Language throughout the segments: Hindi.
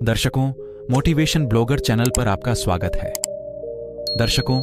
दर्शकों, मोटिवेशन ब्लॉगर चैनल पर आपका स्वागत है। दर्शकों,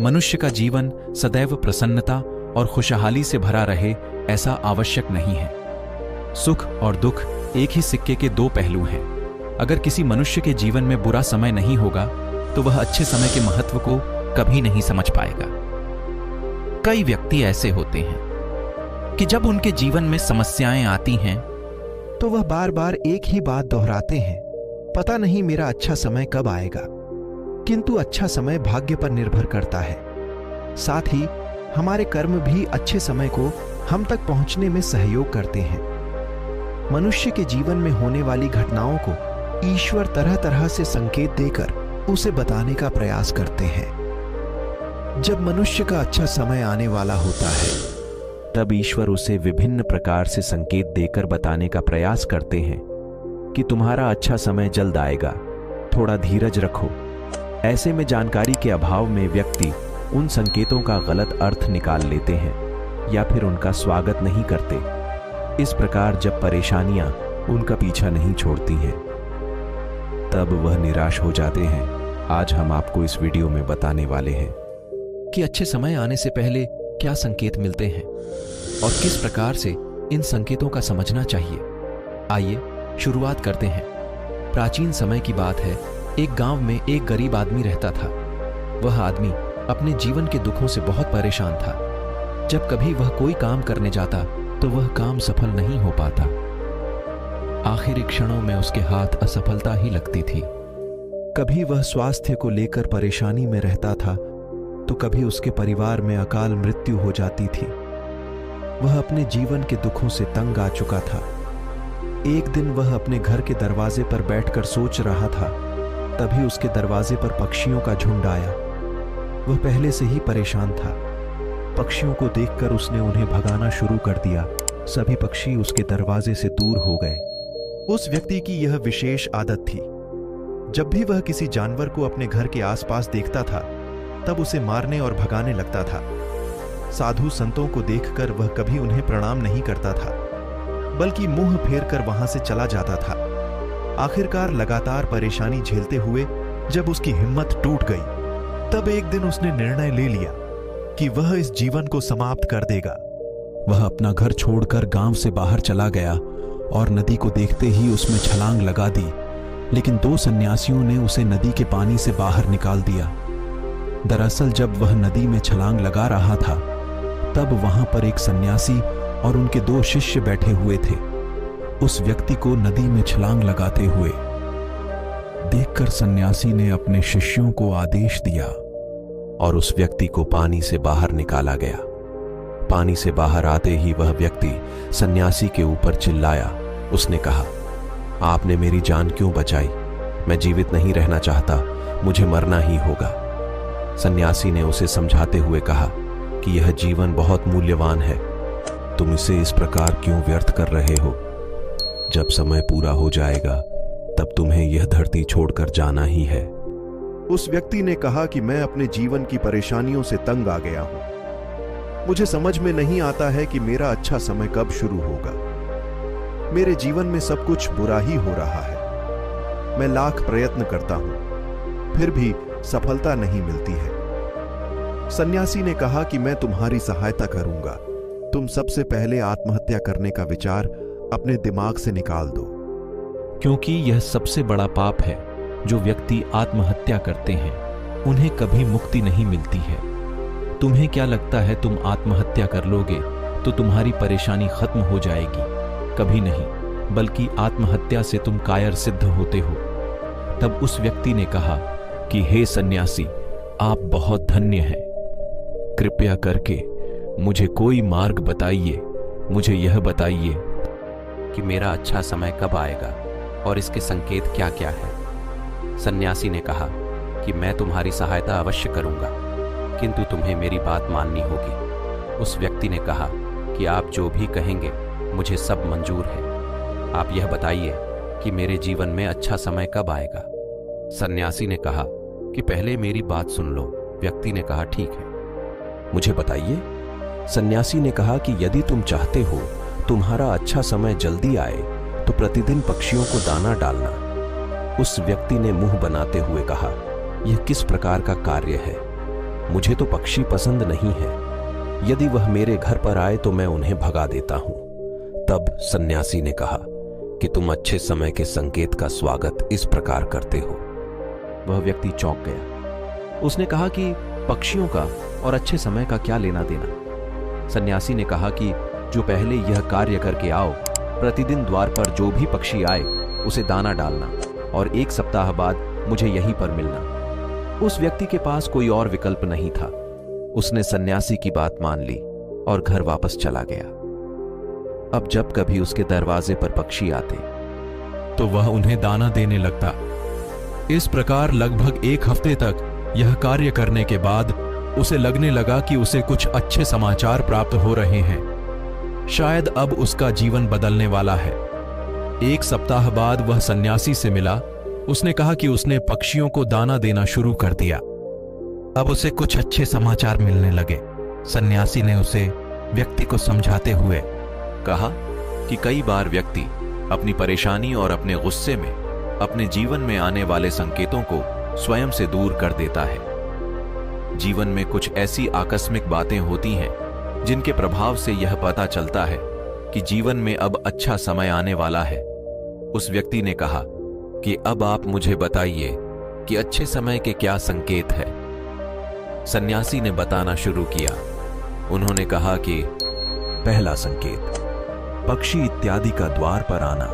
मनुष्य का जीवन सदैव प्रसन्नता और खुशहाली से भरा रहे ऐसा आवश्यक नहीं है। सुख और दुख एक ही सिक्के के दो पहलू हैं। अगर किसी मनुष्य के जीवन में बुरा समय नहीं होगा तो वह अच्छे समय के महत्व को कभी नहीं समझ पाएगा। कई व्यक्ति ऐसे होते हैं कि जब उनके जीवन में समस्याएं आती हैं तो वह बार बार एक ही बात दोहराते हैं, पता नहीं मेरा अच्छा समय कब आएगा। किंतु अच्छा समय भाग्य पर निर्भर करता है। साथ ही हमारे कर्म भी अच्छे समय को हम तक पहुंचने में सहयोग करते हैं। मनुष्य के जीवन में होने वाली घटनाओं को ईश्वर तरह तरह से संकेत देकर उसे बताने का प्रयास करते हैं। जब मनुष्य का अच्छा समय आने वाला होता है तब ईश्वर उसे विभिन्न प्रकार से संकेत देकर बताने का प्रयास करते हैं कि तुम्हारा अच्छा समय जल्द आएगा, थोड़ा धीरज रखो। ऐसे में जानकारी के अभाव में व्यक्ति उन संकेतों का गलत अर्थ निकाल लेते हैं या फिर उनका स्वागत नहीं करते। इस प्रकार जब परेशानियां उनका पीछा नहीं छोड़ती हैं तब वह निराश हो जाते हैं। आज हम आपको इस वीडियो में बताने वाले हैं कि अच्छे समय आने से पहले क्या संकेत मिलते हैं और किस प्रकार से इन संकेतों का समझना चाहिए। आइए शुरुआत करते हैं। प्राचीन समय की बात है। एक गांव में एक गरीब आदमी रहता था। वह आदमी अपने जीवन के दुखों से बहुत परेशान था। जब कभी वह कोई काम करने जाता तो वह काम सफल नहीं हो पाता। आखिरी क्षणों में उसके हाथ असफलता ही लगती थी। कभी वह स्वास्थ्य को लेकर परेशानी में रहता था तो कभी उसके परिवार में अकाल मृत्यु हो जाती थी। वह अपने जीवन के दुखों से तंग आ चुका था। एक दिन वह अपने घर के दरवाजे पर बैठकर सोच रहा था, तभी उसके दरवाजे पर पक्षियों का झुंड आया। वह पहले से ही परेशान था। पक्षियों को देखकर उसने उन्हें भगाना शुरू कर दिया। सभी पक्षी उसके दरवाजे से दूर हो गए। उस व्यक्ति की यह विशेष आदत थी, जब भी वह किसी जानवर को अपने घर के आसपास देखता था तब उसे मारने और भगाने लगता था। साधु संतों को देखकर वह कभी उन्हें प्रणाम नहीं करता था, बल्कि मुंह फेर कर वहां से चला जाता था। आखिरकार लगातार परेशानी झेलते हुए जब उसकी हिम्मत टूट गई तब एक दिन उसने निर्णय ले लिया कि वह इस जीवन को समाप्त कर देगा। वह अपना घर छोड़कर गांव से बाहर चला गया और नदी को देखते ही उसमें छलांग लगा दी, लेकिन दो सन्यासियों ने उसे नदी के पानी से बाहर निकाल दिया। दरअसल जब वह नदी में छलांग लगा रहा था तब वहां पर एक सन्यासी और उनके दो शिष्य बैठे हुए थे। उस व्यक्ति को नदी में छलांग लगाते हुए देखकर सन्यासी ने अपने शिष्यों को आदेश दिया और उस व्यक्ति को पानी से बाहर निकाला गया। पानी से बाहर आते ही वह व्यक्ति सन्यासी के ऊपर चिल्लाया। उसने कहा, आपने मेरी जान क्यों बचाई? मैं जीवित नहीं रहना चाहता, मुझे मरना ही होगा। सन्यासी ने उसे समझाते हुए कहा कि यह जीवन बहुत मूल्यवान है, तुम इसे इस प्रकार क्यों व्यर्थ कर रहे हो? जब समय पूरा हो जाएगा तब तुम्हें यह धरती छोड़कर जाना ही है। उस व्यक्ति ने कहा कि मैं अपने जीवन की परेशानियों से तंग आ गया हूं। मुझे समझ में नहीं आता है कि मेरा अच्छा समय कब शुरू होगा। मेरे जीवन में सब कुछ बुरा ही हो रहा है। मैं लाख प्रयत्न करता हूं, फिर भी सफलता नहीं मिलती है। सन्यासी ने कहा कि मैं तुम्हारी सहायता करूंगा। तुम सबसे पहले आत्महत्या करने का विचार अपने दिमाग से निकाल दो, क्योंकि यह सबसे बड़ा पाप है। जो व्यक्ति आत्महत्या करते हैं उन्हें कभी मुक्ति नहीं मिलती है। तुम्हें क्या लगता है तुम आत्महत्या कर लोगे तो तुम्हारी परेशानी खत्म हो जाएगी? कभी नहीं, बल्कि आत्महत्या से तुम कायर सिद्ध होते हो। तब उस व्यक्ति ने कहा कि हे सन्यासी, आप बहुत धन्य हैं। कृपया करके मुझे कोई मार्ग बताइए। मुझे यह बताइए कि मेरा अच्छा समय कब आएगा और इसके संकेत क्या क्या है। सन्यासी ने कहा कि मैं तुम्हारी सहायता अवश्य करूंगा, किंतु तुम्हें मेरी बात माननी होगी। उस व्यक्ति ने कहा कि आप जो भी कहेंगे मुझे सब मंजूर है। आप यह बताइए कि मेरे जीवन में अच्छा समय कब आएगा। सन्यासी ने कहा कि पहले मेरी बात सुन लो। व्यक्ति ने कहा, ठीक है, मुझे बताइए। सन्यासी ने कहा कि यदि तुम चाहते हो तुम्हारा अच्छा समय जल्दी आए तो प्रतिदिन पक्षियों को दाना डालना। उस व्यक्ति ने मुंह बनाते हुए कहा, यह किस प्रकार का कार्य है? मुझे तो पक्षी पसंद नहीं है। यदि वह मेरे घर पर आए तो मैं उन्हें भगा देता हूं। तब सन्यासी ने कहा कि तुम अच्छे समय के संकेत का स्वागत इस प्रकार करते हो। वह व्यक्ति चौंक गया। उसने कहा कि पक्षियों का और अच्छे समय का क्या लेना देना। सन्यासी ने कहा कि जो पहले यह कार्य करके आओ, प्रतिदिन द्वार पर जो भी पक्षी आए उसे दाना डालना और 1 सप्ताह बाद मुझे यहीं पर मिलना। उस व्यक्ति के पास कोई और विकल्प नहीं था। उसने सन्यासी की बात मान ली और घर वापस चला गया। अब जब कभी उसके दरवाजे पर पक्षी आते तो वह उन्हें दाना देने लगता। इस प्रकार लगभग 1 हफ्ते तक यह कार्य करने के बाद उसे लगने लगा कि उसे कुछ अच्छे समाचार प्राप्त हो रहे हैं। शायद अब उसका जीवन बदलने वाला है। 1 सप्ताह बाद वह सन्यासी से मिला। उसने कहा कि उसने पक्षियों को दाना देना शुरू कर दिया। अब उसे कुछ अच्छे समाचार मिलने लगे। सन्यासी ने उसे व्यक्ति को समझाते हुए कहा कि कई बार व्यक्ति अपनी परेशानी और अपने गुस्से में अपने जीवन में आने वाले संकेतों को स्वयं से दूर कर देता है। जीवन में कुछ ऐसी आकस्मिक बातें होती हैं जिनके प्रभाव से यह पता चलता है कि जीवन में अब अच्छा समय आने वाला है। उस व्यक्ति ने कहा कि अब आप मुझे बताइए कि अच्छे समय के क्या संकेत है। सन्यासी ने बताना शुरू किया। उन्होंने कहा कि पहला संकेत, पक्षी इत्यादि का द्वार पर आना।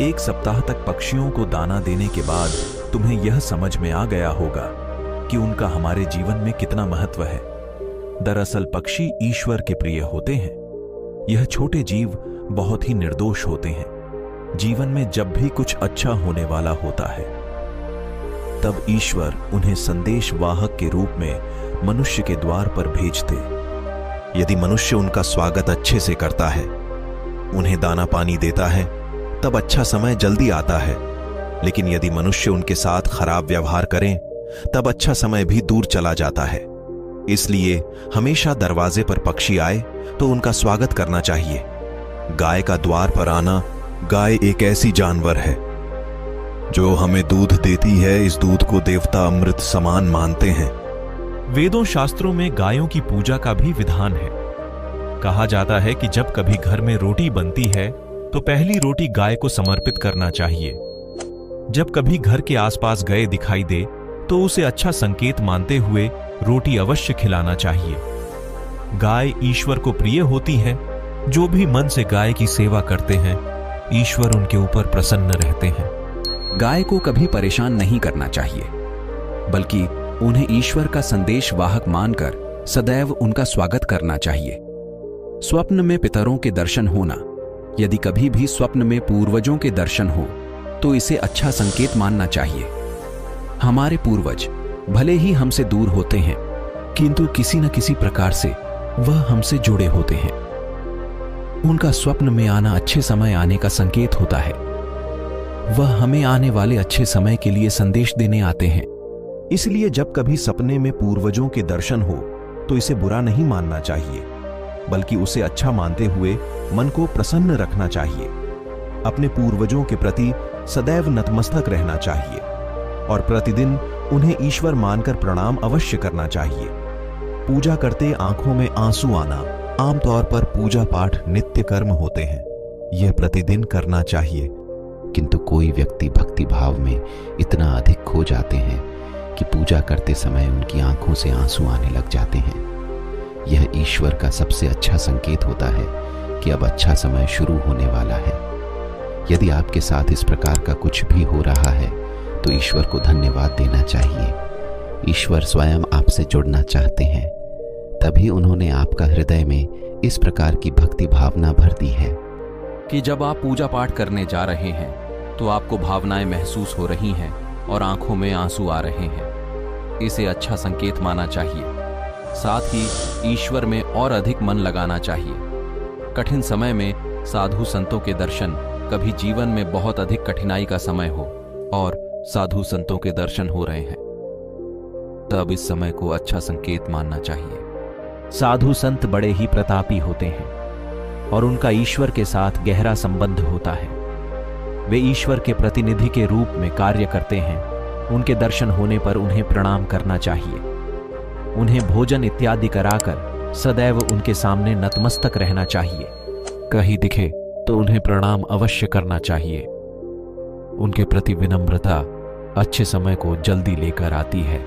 1 सप्ताह तक पक्षियों को दाना देने के बाद तुम्हें यह समझ में आ गया होगा कि उनका हमारे जीवन में कितना महत्व है। दरअसल पक्षी ईश्वर के प्रिय होते हैं। यह छोटे जीव बहुत ही निर्दोष होते हैं। जीवन में जब भी कुछ अच्छा होने वाला होता है तब ईश्वर उन्हें संदेश वाहक के रूप में मनुष्य के द्वार पर भेजते। यदि मनुष्य उनका स्वागत अच्छे से करता है, उन्हें दाना पानी देता है, तब अच्छा समय जल्दी आता है। लेकिन यदि मनुष्य उनके साथ खराब व्यवहार करें, तब अच्छा समय भी दूर चला जाता है। इसलिए हमेशा दरवाजे पर पक्षी आए तो उनका स्वागत करना चाहिए। गाय का द्वार पर आना। गाय एक ऐसी जानवर है जो हमें दूध देती है। इस दूध को देवता अमृत समान मानते हैं। वेदों शास्त्रों में गायों की पूजा का भी विधान है। कहा जाता है कि जब कभी घर में रोटी बनती है तो पहली रोटी गाय को समर्पित करना चाहिए। जब कभी घर के आसपास गाय दिखाई दे तो उसे अच्छा संकेत मानते हुए रोटी अवश्य खिलाना चाहिए। गाय ईश्वर को प्रिय होती है। जो भी मन से गाय की सेवा करते हैं, ईश्वर उनके ऊपर प्रसन्न रहते हैं। गाय को कभी परेशान नहीं करना चाहिए, बल्कि उन्हें ईश्वर का संदेश वाहक मानकर सदैव उनका स्वागत करना चाहिए। स्वप्न में पितरों के दर्शन होना। यदि कभी भी स्वप्न में पूर्वजों के दर्शन हो तो इसे अच्छा संकेत मानना चाहिए। हमारे पूर्वज भले ही हमसे दूर होते हैं, किंतु किसी न किसी प्रकार से वह हमसे जुड़े होते हैं। उनका स्वप्न में आना अच्छे समय आने का संकेत होता है। वह हमें आने वाले अच्छे समय के लिए संदेश देने आते हैं। इसलिए जब कभी सपने में पूर्वजों के दर्शन हो तो इसे बुरा नहीं मानना चाहिए, बल्कि उसे अच्छा मानते हुए मन को प्रसन्न रखना चाहिए। अपने पूर्वजों के प्रति सदैव नतमस्तक रहना चाहिए और प्रतिदिन उन्हें ईश्वर मानकर प्रणाम अवश्य करना चाहिए। पूजा करते आंखों में आंसू आना। आमतौर पर पूजा पाठ नित्य कर्म होते हैं। यह प्रतिदिन करना चाहिए। किंतु कोई व्यक्ति भक्ति भाव में इतना अधिक खो जाते हैं कि पूजा करते समय उनकी आंखों से आंसू आने लग जाते हैं। यह ईश्वर का सबसे अच्छा संकेत होता है कि अब अच्छा समय शुरू होने वाला है। यदि आपके साथ इस प्रकार का कुछ भी हो रहा है तो ईश्वर को धन्यवाद देना चाहिए। ईश्वर स्वयं आपसे जुड़ना चाहते हैं, तभी उन्होंने आपका हृदय में इस प्रकार की भक्ति भावना भर दी है कि जब आप पूजा पाठ करने जा रहे हैं तो आपको भावनाएं महसूस हो रही हैं और आंखों में आंसू आ रहे हैं। इसे अच्छा संकेत माना चाहिए। साथ ही ईश्वर में और अधिक मन लगाना चाहिए। कठिन समय में साधु संतों के दर्शन। कभी जीवन में बहुत अधिक कठिनाई का समय हो और साधु संतों के दर्शन हो रहे हैं, तब इस समय को अच्छा संकेत मानना चाहिए। साधु संत बड़े ही प्रतापी होते हैं और उनका ईश्वर के साथ गहरा संबंध होता है। वे ईश्वर के प्रतिनिधि के रूप में कार्य करते हैं, उनके दर्शन होने पर उन्हें प्रणाम करना चाहिए। उन्हें भोजन इत्यादि कराकर सदैव उनके सामने नतमस्तक रहना चाहिए। कहीं दिखे तो उन्हें प्रणाम अवश्य करना चाहिए। उनके प्रति विनम्रता अच्छे समय को जल्दी लेकर आती है।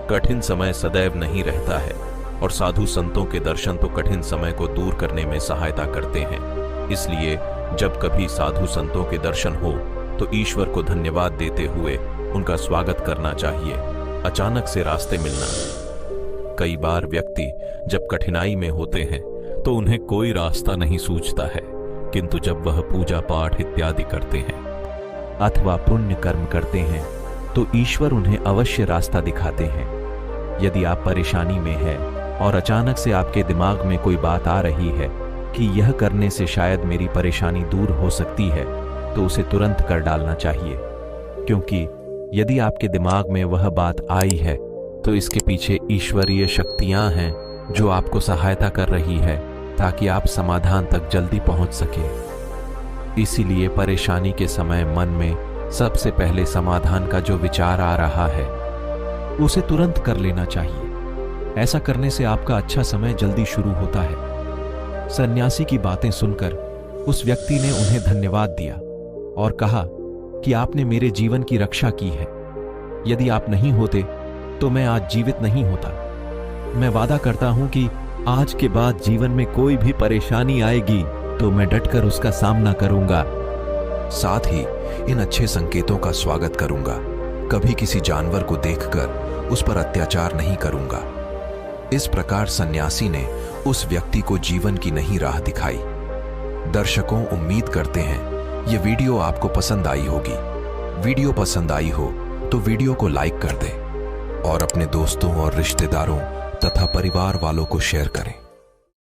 कठिन समय सदैव नहीं रहता है और साधु संतों के दर्शन तो कठिन समय को दूर करने में सहायता करते हैं। इसलिए जब कभी साधु संतों के दर्शन हो तो ईश्वर को धन्यवाद देते हुए उनका स्वागत करना चाहिए। अचानक से रास्ते मिलना। कई बार व्यक्ति जब कठिनाई में होते हैं तो उन्हें कोई रास्ता नहीं सूझता है, किंतु जब वह पूजा पाठ इत्यादि करते हैं अथवा पुण्य कर्म करते हैं तो ईश्वर उन्हें अवश्य रास्ता दिखाते हैं। यदि आप परेशानी में हैं और अचानक से आपके दिमाग में कोई बात आ रही है कि यह करने से शायद मेरी परेशानी दूर हो सकती है, तो उसे तुरंत कर डालना चाहिए, क्योंकि यदि आपके दिमाग में वह बात आई है तो इसके पीछे ईश्वरीय शक्तियां हैं जो आपको सहायता कर रही है ताकि आप समाधान तक जल्दी पहुंच सके। इसीलिए परेशानी के समय मन में सबसे पहले समाधान का जो विचार आ रहा है उसे तुरंत कर लेना चाहिए। ऐसा करने से आपका अच्छा समय जल्दी शुरू होता है। सन्यासी की बातें सुनकर उस व्यक्ति ने उन्हें धन्यवाद दिया और कहा कि आपने मेरे जीवन की रक्षा की है। यदि आप नहीं होते तो मैं आज जीवित नहीं होता। मैं वादा करता हूं कि आज के बाद जीवन में कोई भी परेशानी आएगी तो मैं डटकर उसका सामना करूंगा। साथ ही इन अच्छे संकेतों का स्वागत करूंगा। कभी किसी जानवर को देखकर उस पर अत्याचार नहीं करूंगा। इस प्रकार सन्यासी ने उस व्यक्ति को जीवन की नई राह दिखाई। दर्शकों, उम्मीद करते हैं ये वीडियो आपको पसंद आई होगी। वीडियो पसंद आई हो तो वीडियो को लाइक कर दें और अपने दोस्तों और रिश्तेदारों तथा परिवार वालों को शेयर करें।